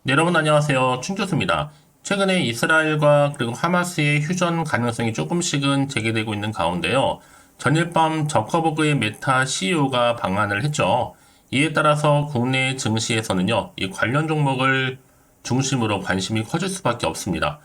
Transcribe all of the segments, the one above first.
네, 여러분 안녕하세요. 충교수입니다. 최근에 이스라엘과 그리고 하마스의 휴전 가능성이 조금씩은 제기되고 있는 가운데요. 전일 밤 저커버그의 메타 CEO가 방한을 했죠. 이에 따라서 국내 증시에서는요, 이 관련 종목을 중심으로 관심이 커질 수밖에 없습니다.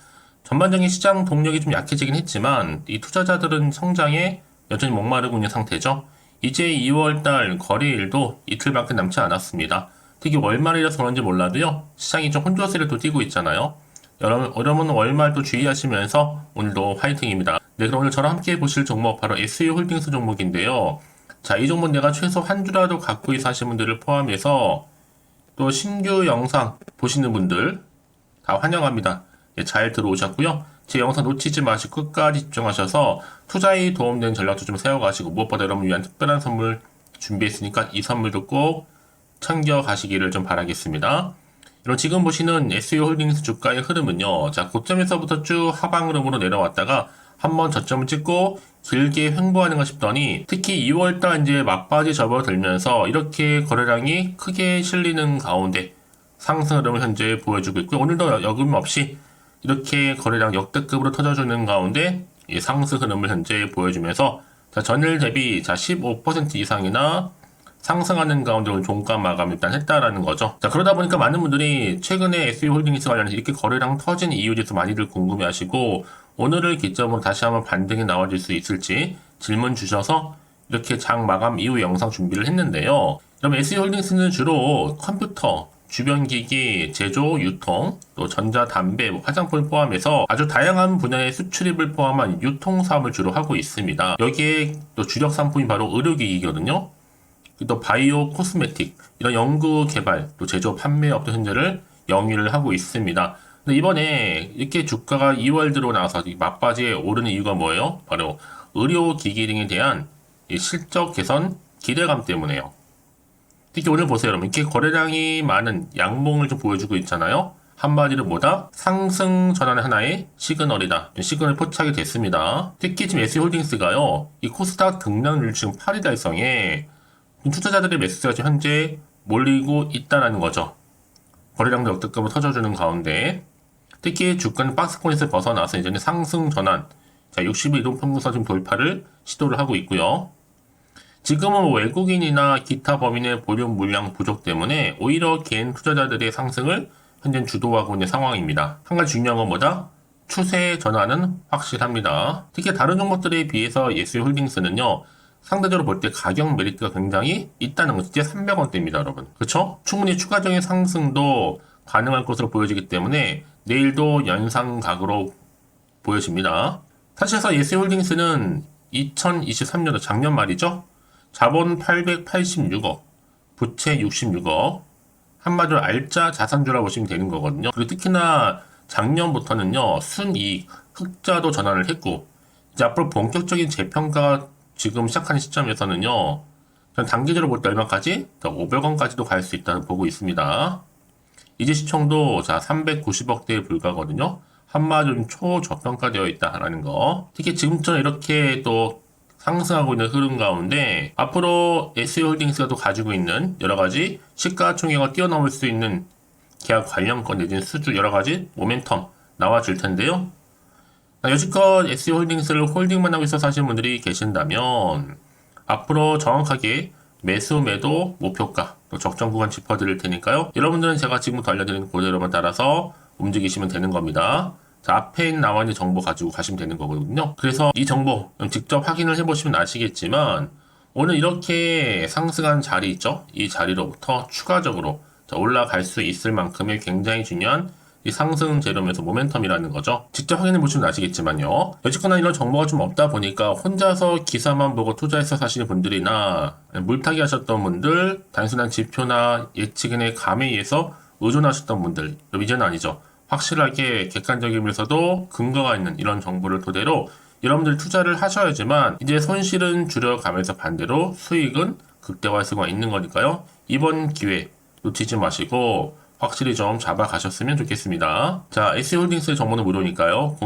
전반적인 시장 동력이 좀 약해지긴 했지만 이 투자자들은 성장에 여전히 목마르고 있는 상태죠. 이제 2월달 거래일도 이틀밖에 남지 않았습니다. 특히 월말이라서 그런지 몰라도요, 시장이 좀 혼조세를 또 띠고 있잖아요. 여러분 월말도 주의하시면서 오늘도 화이팅입니다. 네, 그럼 오늘 저랑 함께 보실 종목 바로 SU홀딩스 종목인데요. 자, 이 종목 내가 최소 한 주라도 갖고 있어 하시는 분들을 포함해서 또 신규 영상 보시는 분들 다 환영합니다. 예, 잘 들어오셨고요. 제 영상 놓치지 마시고 끝까지 집중하셔서 투자에 도움되는 전략도 좀 세워가시고 무엇보다 여러분을 위한 특별한 선물 준비했으니까 이 선물도 꼭 챙겨가시기를 좀 바라겠습니다. 이런 지금 보시는 SU홀딩스 주가의 흐름은요. 자, 고점에서부터 쭉 하방 흐름으로 내려왔다가 한번 저점을 찍고 길게 횡보하는가 싶더니 특히 2월달 이제 막바지 접어들면서 이렇게 거래량이 크게 실리는 가운데 상승 흐름을 현재 보여주고 있고 오늘도 여금 없이 이렇게 거래량 역대급으로 터져주는 가운데 이 상승 흐름을 현재 보여주면서 자, 전일 대비 자 15% 이상이나 상승하는 가운데 오늘 종가 마감 일단 했다라는 거죠. 자, 그러다 보니까 많은 분들이 최근에 SU홀딩스 관련해서 이렇게 거래량 터진 이유에 대해서 많이들 궁금해 하시고 오늘을 기점으로 다시 한번 반등이 나와줄 수 있을지 질문 주셔서 이렇게 장 마감 이후 영상 준비를 했는데요. 그럼 SU홀딩스는 주로 컴퓨터, 주변 기기, 제조, 유통, 또 전자, 담배, 화장품을 포함해서 아주 다양한 분야의 수출입을 포함한 유통 사업을 주로 하고 있습니다. 여기에 또 주력 상품이 바로 의료기기거든요. 또 바이오 코스메틱 이런 연구 개발 또 제조 판매 업도 현재를 영위를 하고 있습니다. 근데 이번에 이렇게 주가가 2월 들어 나와서 막바지에 오르는 이유가 뭐예요? 바로 의료 기기 등에 대한 이 실적 개선 기대감 때문에요. 특히 오늘 보세요, 여러분. 이렇게 거래량이 많은 양봉을 좀 보여주고 있잖아요. 한마디로 뭐다? 상승 전환의 하나의 시그널이다. 시그널 포착이 됐습니다. 특히 지금 SU홀딩스가요, 이 코스닥 등락률 지금 8위 달성에 투자자들의 메시지가 지금 현재 몰리고 있다는 거죠. 거래량도 역대급으로 터져주는 가운데 특히 주가는 박스권에서 벗어나서 이제는 상승 전환, 자 60일 이동 평균선 지금 돌파를 시도를 하고 있고요. 지금은 외국인이나 기타 범인의 보류 물량 부족 때문에 오히려 개인 투자자들의 상승을 현재 주도하고 있는 상황입니다. 한 가지 중요한 건 뭐다? 추세 전환은 확실합니다. 특히 다른 종목들에 비해서 SU홀딩스는요. 상대적으로 볼 때 가격 메리트가 굉장히 있다는 거죠. 이제 300원대입니다, 여러분. 그렇죠? 충분히 추가적인 상승도 가능할 것으로 보여지기 때문에 내일도 연상각으로 보여집니다. 사실상 SU홀딩스는 2023년도 작년 말이죠. 자본 886억, 부채 66억, 한마디로 알짜 자산주라고 보시면 되는 거거든요. 그리고 특히나 작년부터는요, 순이익, 흑자도 전환을 했고, 이제 앞으로 본격적인 재평가 지금 시작하는 시점에서는요, 전 단기적으로 볼 때 얼마까지? 500원까지도 갈 수 있다고 보고 있습니다. 이제 시총도 자 390억대에 불과하거든요. 한마디로 초저평가되어 있다라는 거. 특히 지금처럼 이렇게 또 상승하고 있는 흐름 가운데 앞으로 SU홀딩스가 또 가지고 있는 여러 가지 시가총액을 뛰어넘을 수 있는 계약 관련권 내진 수주 여러 가지 모멘텀 나와줄 텐데요. 여지껏 SU홀딩스를 홀딩만 하고 있어서 하시는 분들이 계신다면 앞으로 정확하게 매수 매도 목표가 또 적정 구간 짚어드릴 테니까요. 여러분들은 제가 지금부터 알려드리는 그대로만 따라서 움직이시면 되는 겁니다. 자, 앞에 나와 있는 정보 가지고 가시면 되는 거거든요. 그래서 이 정보 직접 확인을 해보시면 아시겠지만 오늘 이렇게 상승한 자리 있죠? 이 자리로부터 추가적으로 올라갈 수 있을 만큼의 굉장히 중요한 이 상승 재료면서 모멘텀이라는 거죠. 직접 확인해 보시면 아시겠지만요. 여지껏 이런 정보가 좀 없다 보니까 혼자서 기사만 보고 투자해서 사시는 분들이나 물타기 하셨던 분들, 단순한 지표나 예측인의 감에 의해서 의존하셨던 분들, 이제는 아니죠. 확실하게 객관적이면서도 근거가 있는 이런 정보를 토대로 여러분들 투자를 하셔야지만 이제 손실은 줄여가면서 반대로 수익은 극대화할 수가 있는 거니까요. 이번 기회 놓치지 마시고 확실히 좀 잡아가셨으면 좋겠습니다. 자, SU홀딩스의 정보는 무료니까요.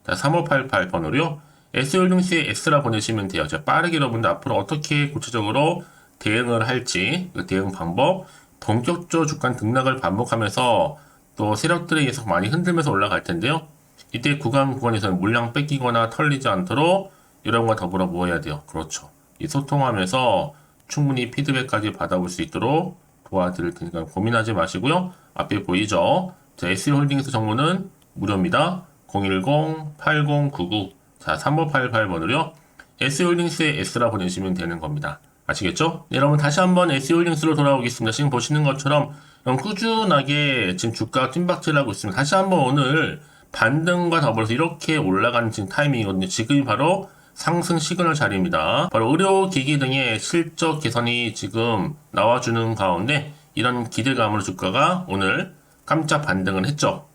010-8099-3588번으로요. SU홀딩스의 S라 보내시면 돼요. 자, 빠르게 여러분들 앞으로 어떻게 구체적으로 대응을 할지, 그 대응 방법 본격적으로 주가 등락을 반복하면서 또 세력들에 의해서 많이 흔들면서 올라갈 텐데요. 이때 구간에서는 물량 뺏기거나 털리지 않도록 여러분과 더불어 뭐 해야 돼요? 그렇죠. 이 소통하면서 충분히 피드백까지 받아볼 수 있도록 도와드릴 테니까 고민하지 마시고요. 앞에 보이죠? 자, SE홀딩스 정보는 무료입니다. 010-8099 자, 3588번으로요. SE홀딩스의 S라 보내시면 되는 겁니다. 아시겠죠? 네, 여러분 다시 한번 SE홀딩스로 돌아오겠습니다. 지금 보시는 것처럼 꾸준하게 지금 주가 뜀박질을 하고 있습니다. 다시 한번 오늘 반등과 더불어서 이렇게 올라가는 지금 타이밍이거든요. 지금이 바로 상승 시그널 자리입니다. 바로 의료기기 등의 실적 개선이 지금 나와주는 가운데 이런 기대감으로 주가가 오늘 깜짝 반등을 했죠.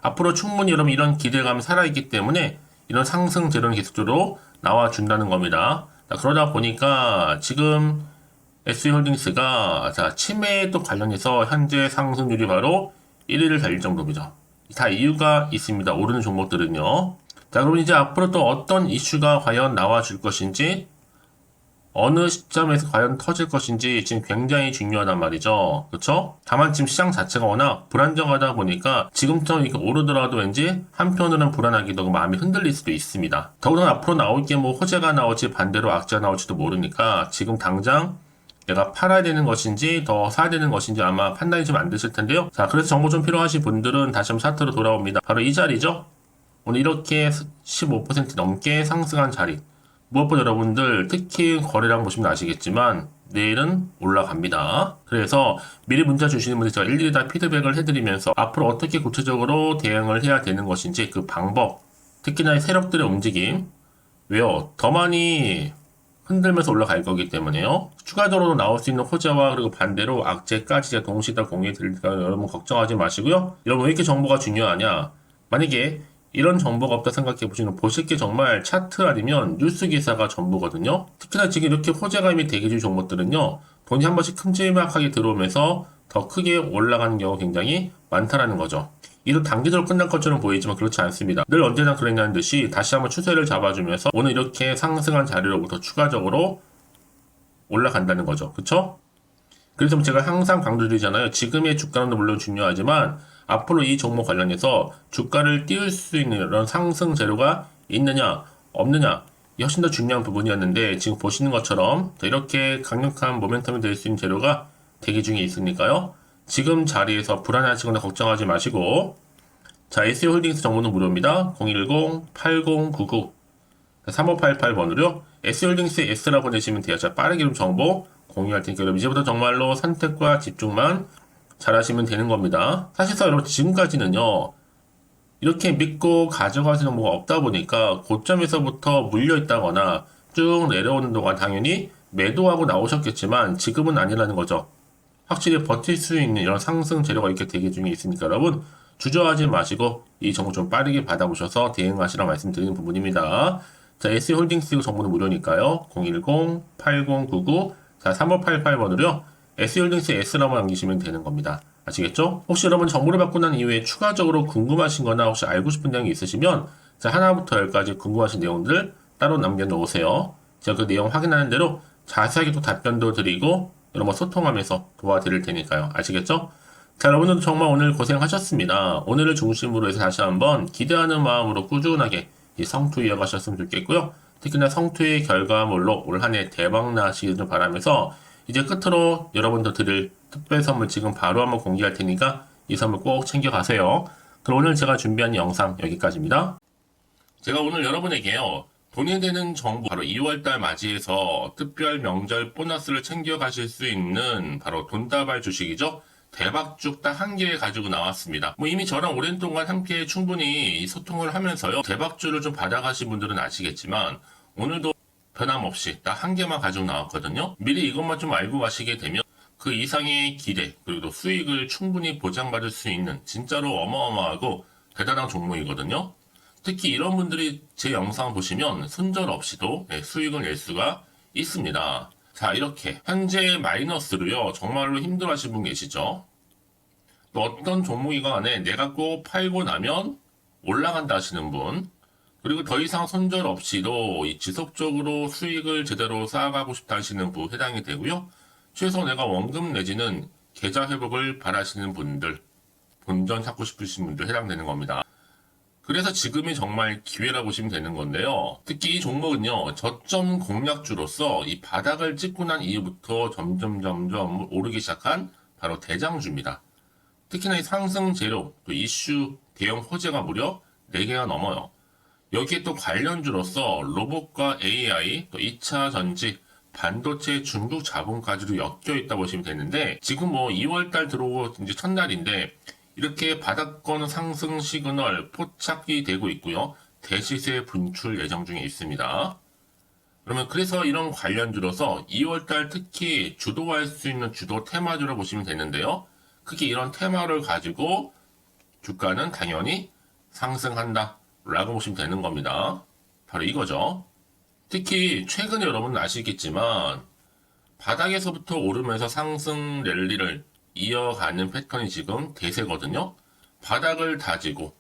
앞으로 충분히 여러분 이런 기대감이 살아있기 때문에 이런 상승 재료는 계속적으로 나와준다는 겁니다. 자, 그러다 보니까 지금 SE홀딩스가 치매에 또 관련해서 현재 상승률이 바로 1위를 달릴 정도입니다. 다 이유가 있습니다. 오르는 종목들은요. 자, 그럼 이제 앞으로 또 어떤 이슈가 과연 나와줄 것인지, 어느 시점에서 과연 터질 것인지 지금 굉장히 중요하단 말이죠. 그렇죠? 다만 지금 시장 자체가 워낙 불안정하다 보니까 지금처럼 이렇게 오르더라도 왠지 한편으로는 불안하기도 하고 마음이 흔들릴 수도 있습니다. 더구나 앞으로 나올 게 뭐 호재가 나올지 반대로 악재가 나올지도 모르니까 지금 당장 내가 팔아야 되는 것인지 더 사야 되는 것인지 아마 판단이 좀 안 되실 텐데요. 자, 그래서 정보 좀 필요하신 분들은 다시 한번 차트로 돌아옵니다. 바로 이 자리죠. 오늘 이렇게 15% 넘게 상승한 자리. 무엇보다 여러분들 특히 거래량 보시면 아시겠지만 내일은 올라갑니다. 그래서 미리 문자 주시는 분들 제가 일일이 다 피드백을 해드리면서 앞으로 어떻게 구체적으로 대응을 해야 되는 것인지 그 방법, 특히나 이 세력들의 움직임, 왜요? 더 많이 흔들면서 올라갈 거기 때문에요. 추가적으로 나올 수 있는 호재와 그리고 반대로 악재까지 제가 동시에 다 공유해 드리니까 여러분 걱정하지 마시고요. 여러분 왜 이렇게 정보가 중요하냐? 만약에 이런 정보가 없다 생각해 보시면 보실 게 정말 차트 아니면 뉴스 기사가 전부거든요. 특히나 지금 이렇게 호재가 이미 대기줄 종목들은요. 돈이 한 번씩 큼지막하게 들어오면서 더 크게 올라가는 경우가 굉장히 많다라는 거죠. 이도 단기적으로 끝날 것처럼 보이지만 그렇지 않습니다. 늘 언제나 그랬냐는 듯이 다시 한번 추세를 잡아주면서 오늘 이렇게 상승한 자리로부터 추가적으로 올라간다는 거죠. 그쵸? 그래서 제가 항상 강조드리잖아요. 지금의 주가는 물론 중요하지만 앞으로 이 종목 관련해서 주가를 띄울 수 있는 이런 상승 재료가 있느냐 없느냐 훨씬 더 중요한 부분이었는데 지금 보시는 것처럼 이렇게 강력한 모멘텀이 될 수 있는 재료가 대기 중에 있으니까요. 지금 자리에서 불안하시거나 걱정하지 마시고 자, SE홀딩스 정보는 무료입니다. 010-8099 3588번으로요. SE홀딩스의 S라고 내시면 돼요. 자, 빠르게 좀 정보 공유할 테니까 여러분 이제부터 정말로 선택과 집중만 잘 하시면 되는 겁니다. 사실상 여러분 지금까지는요. 이렇게 믿고 가져가실 정보가 없다 보니까 고점에서부터 물려있다거나 쭉 내려오는 동안 당연히 매도하고 나오셨겠지만 지금은 아니라는 거죠. 확실히 버틸 수 있는 이런 상승 재료가 이렇게 대기 중에 있으니까 여러분 주저하지 마시고 이 정보 좀 빠르게 받아보셔서 대응하시라 말씀드리는 부분입니다. 자, SE홀딩스 정보는 무료니까요. 010-8099 자, 3588번으로요. SE홀딩스 S라고 남기시면 되는 겁니다. 아시겠죠? 혹시 여러분 정보를 받고 난 이후에 추가적으로 궁금하신 거나 혹시 알고 싶은 내용이 있으시면 자, 하나부터 10까지 궁금하신 내용들 따로 남겨놓으세요. 제가 그 내용 확인하는 대로 자세하게 또 답변도 드리고 여러분 소통하면서 도와드릴 테니까요. 아시겠죠? 자, 여러분들 정말 오늘 고생하셨습니다. 오늘을 중심으로 해서 다시 한번 기대하는 마음으로 꾸준하게 이 성투 이어가셨으면 좋겠고요. 특히나 성투의 결과물로 올 한 해 대박 나시길 바라면서 이제 끝으로 여러분들 드릴 특별 선물 지금 바로 한번 공개할 테니까 이 선물 꼭 챙겨가세요. 그럼 오늘 제가 준비한 영상 여기까지입니다. 제가 오늘 여러분에게요. 돈이 되는 정보 바로 2월달 맞이해서 특별 명절 보너스를 챙겨가실 수 있는 바로 돈다발 주식이죠. 대박죽 딱 한 개 가지고 나왔습니다. 뭐 이미 저랑 오랜 동안 함께 충분히 소통을 하면서요. 대박주를 좀 받아가신 분들은 아시겠지만 오늘도 변함없이 딱 한 개만 가지고 나왔거든요. 미리 이것만 좀 알고 가시게 되면 그 이상의 기대 그리고 또 수익을 충분히 보장받을 수 있는 진짜로 어마어마하고 대단한 종목이거든요. 특히 이런 분들이 제 영상 보시면 손절 없이도 수익을 낼 수가 있습니다. 자, 이렇게 현재 마이너스로요. 정말로 힘들어하시는 분 계시죠? 또 어떤 종목이건 간에 내가 꼭 팔고 나면 올라간다 하시는 분, 그리고 더 이상 손절 없이도 지속적으로 수익을 제대로 쌓아가고 싶다 하시는 분 해당이 되고요. 최소 내가 원금 내지는 계좌 회복을 바라시는 분들, 본전 찾고 싶으신 분들 해당되는 겁니다. 그래서 지금이 정말 기회라고 보시면 되는 건데요. 특히 이 종목은요, 저점 공략주로서 이 바닥을 찍고 난 이후부터 점점 오르기 시작한 바로 대장주입니다. 특히나 이 상승 재료, 또 이슈, 대형 호재가 무려 4개가 넘어요. 여기에 또 관련주로서 로봇과 AI, 또 2차 전지, 반도체 중국 자본까지도 엮여 있다 보시면 되는데, 지금 뭐 2월달 들어오고 이제 첫날인데, 이렇게 바닥권 상승 시그널 포착이 되고 있고요. 대시세 분출 예정 중에 있습니다. 그러면 그래서 이런 관련주로서 2월달 특히 주도할 수 있는 주도 테마주로 보시면 되는데요. 크게 이런 테마를 가지고 주가는 당연히 상승한다 라고 보시면 되는 겁니다. 바로 이거죠. 특히 최근에 여러분 아시겠지만 바닥에서부터 오르면서 상승 랠리를 이어가는 패턴이 지금 대세거든요. 바닥을 다지고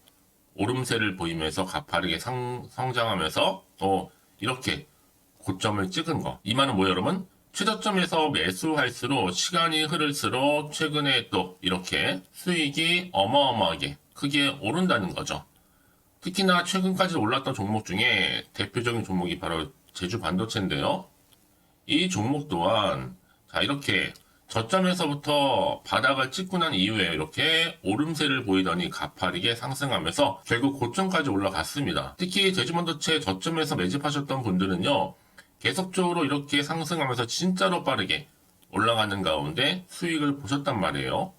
오름세를 보이면서 가파르게 성장하면서 이렇게 고점을 찍은 거. 이 말은 뭐예요, 여러분? 최저점에서 매수할수록 시간이 흐를수록 최근에 또 이렇게 수익이 어마어마하게 크게 오른다는 거죠. 특히나 최근까지 올랐던 종목 중에 대표적인 종목이 바로 제주 반도체인데요. 이 종목 또한 자 이렇게 저점에서부터 바닥을 찍고 난 이후에 이렇게 오름세를 보이더니 가파르게 상승하면서 결국 고점까지 올라갔습니다. 특히 제주반도체 저점에서 매집하셨던 분들은요. 계속적으로 이렇게 상승하면서 진짜로 빠르게 올라가는 가운데 수익을 보셨단 말이에요.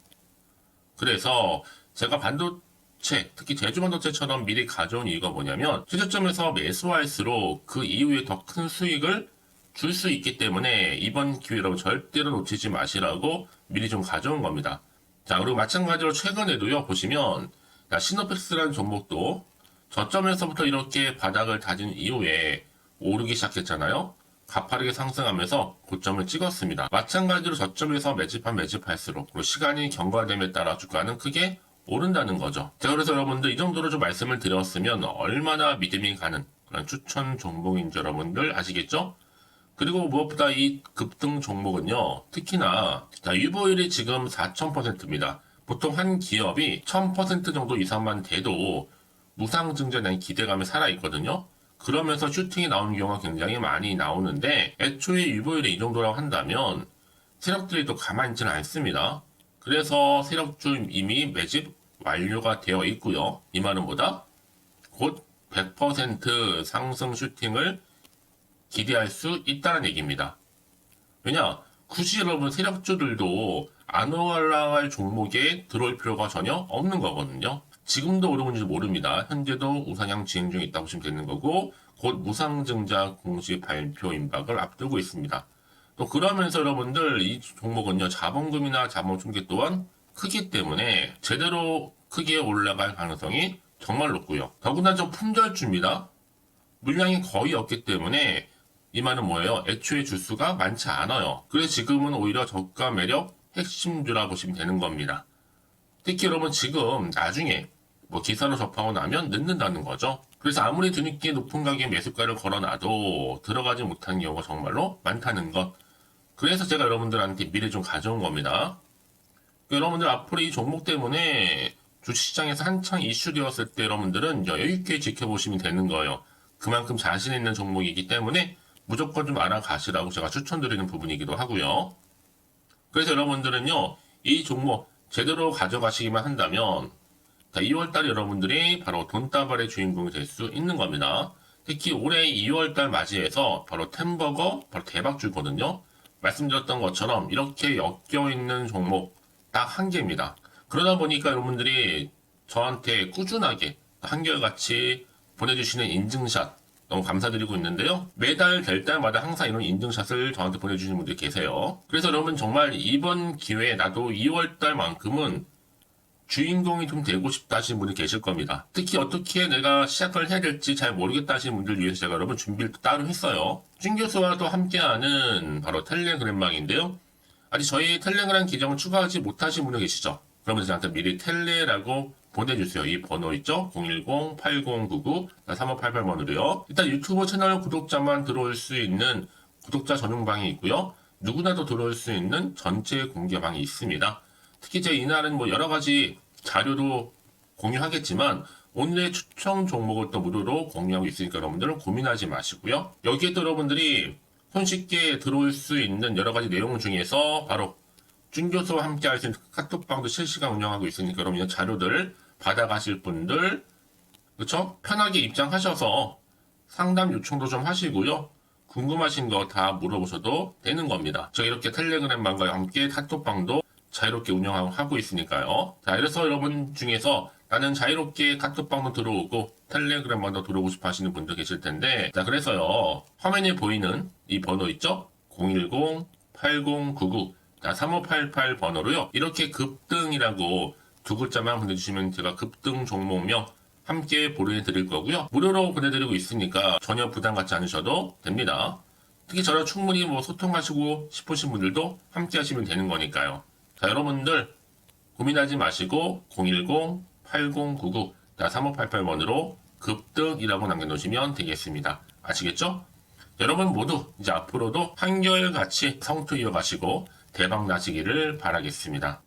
그래서 제가 반도체, 특히 제주반도체처럼 미리 가져온 이유가 뭐냐면 최저점에서 매수할수록 그 이후에 더 큰 수익을 줄 수 있기 때문에 이번 기회로 절대로 놓치지 마시라고 미리 좀 가져온 겁니다. 자, 그리고 마찬가지로 최근에도요, 보시면, 시노펙스라는 종목도 저점에서부터 이렇게 바닥을 다진 이후에 오르기 시작했잖아요. 가파르게 상승하면서 고점을 찍었습니다. 마찬가지로 저점에서 매집할수록 그리고 시간이 경과됨에 따라 주가는 크게 오른다는 거죠. 자, 그래서 여러분들 이 정도로 좀 말씀을 드렸으면 얼마나 믿음이 가는 그런 추천 종목인지 여러분들 아시겠죠? 그리고 무엇보다 이 급등 종목은요, 특히나, 유보율이 지금 4000%입니다. 보통 한 기업이 1000% 정도 이상만 돼도 무상증자에 대한 기대감이 살아있거든요. 그러면서 슈팅이 나오는 경우가 굉장히 많이 나오는데, 애초에 유보율이 이 정도라고 한다면, 세력들이 또 가만히 있지는 않습니다. 그래서 세력주 이미 매집 완료가 되어 있고요. 이 말은 뭐다? 곧 100% 상승 슈팅을 기대할 수 있다는 얘기입니다. 왜냐? 굳이 여러분 세력주들도 안 올라갈 종목에 들어올 필요가 전혀 없는 거거든요. 지금도 오르고 있는지 모릅니다. 현재도 우상향 진행 중에 있다고 보시면 되는 거고 곧 무상증자 공시 발표 임박을 앞두고 있습니다. 또 그러면서 여러분들 이 종목은요. 자본금이나 자본 충격 또한 크기 때문에 제대로 크게 올라갈 가능성이 정말 높고요. 더구나 좀 품절주입니다. 물량이 거의 없기 때문에 이 말은 뭐예요? 애초에 주수가 많지 않아요. 그래서 지금은 오히려 저가 매력 핵심주라 보시면 되는 겁니다. 특히 여러분 지금 나중에 뭐 기사로 접하고 나면 늦는다는 거죠. 그래서 아무리 뒤늦게 높은 가격에 매수가를 걸어놔도 들어가지 못하는 경우가 정말로 많다는 것. 그래서 제가 여러분들한테 미리 좀 가져온 겁니다. 여러분들 앞으로 이 종목 때문에 주식시장에서 한창 이슈되었을 때 여러분들은 여유있게 지켜보시면 되는 거예요. 그만큼 자신 있는 종목이기 때문에 무조건 좀 알아가시라고 제가 추천드리는 부분이기도 하고요. 그래서 여러분들은요, 이 종목 제대로 가져가시기만 한다면 2월달 여러분들이 바로 돈다발의 주인공이 될 수 있는 겁니다. 특히 올해 2월달 맞이해서 바로 템버거 바로 대박주거든요. 말씀드렸던 것처럼 이렇게 엮여있는 종목 딱 한 개입니다. 그러다 보니까 여러분들이 저한테 꾸준하게 한결같이 보내주시는 인증샷 너무 감사드리고 있는데요. 매달 될 때마다 항상 이런 인증샷을 저한테 보내주시는 분들이 계세요. 그래서 여러분 정말 이번 기회에 나도 2월달만큼은 주인공이 좀 되고 싶다 하시는 분이 계실 겁니다. 특히 어떻게 내가 시작을 해야 될지 잘 모르겠다 하시는 분들 위해서 제가 여러분 준비를 따로 했어요. 준 교수와도 함께하는 바로 텔레그램망인데요. 아직 저희 텔레그램 계정을 추가하지 못하신 분들 계시죠? 그러면 저한테 미리 텔레라고 보내주세요. 이 번호 있죠? 010-8099-3588번으로요. 일단 유튜브 채널 구독자만 들어올 수 있는 구독자 전용방이 있고요. 누구나도 들어올 수 있는 전체 공개방이 있습니다. 특히 제 이날은 뭐 여러 가지 자료도 공유하겠지만 오늘의 추천 종목을 또 무료로 공유하고 있으니까 여러분들은 고민하지 마시고요. 여기에 또 여러분들이 손쉽게 들어올 수 있는 여러 가지 내용 중에서 바로 준교수와 함께 할 수 있는 카톡방도 실시간 운영하고 있으니까 여러분 이런 자료들 받아가실 분들 그렇죠? 편하게 입장하셔서 상담 요청도 좀 하시고요. 궁금하신 거 다 물어보셔도 되는 겁니다. 저 이렇게 텔레그램방과 함께 카톡방도 자유롭게 운영하고 있으니까요. 자, 그래서 여러분 중에서 나는 자유롭게 카톡방도 들어오고 텔레그램방도 들어오고 싶어 하시는 분들 계실 텐데, 자, 그래서요. 화면에 보이는 이 번호 있죠? 010-8099 3588 번호로요. 이렇게 급등이라고 두 글자만 보내주시면 제가 급등 종목명 함께 보내드릴 거고요. 무료로 보내드리고 있으니까 전혀 부담 갖지 않으셔도 됩니다. 특히 저랑 충분히 뭐 소통하시고 싶으신 분들도 함께 하시면 되는 거니까요. 자, 여러분들 고민하지 마시고 010-8099 3588번으로 급등이라고 남겨놓으시면 되겠습니다. 아시겠죠? 여러분 모두 이제 앞으로도 한결같이 성투 이어가시고 대박 나시기를 바라겠습니다.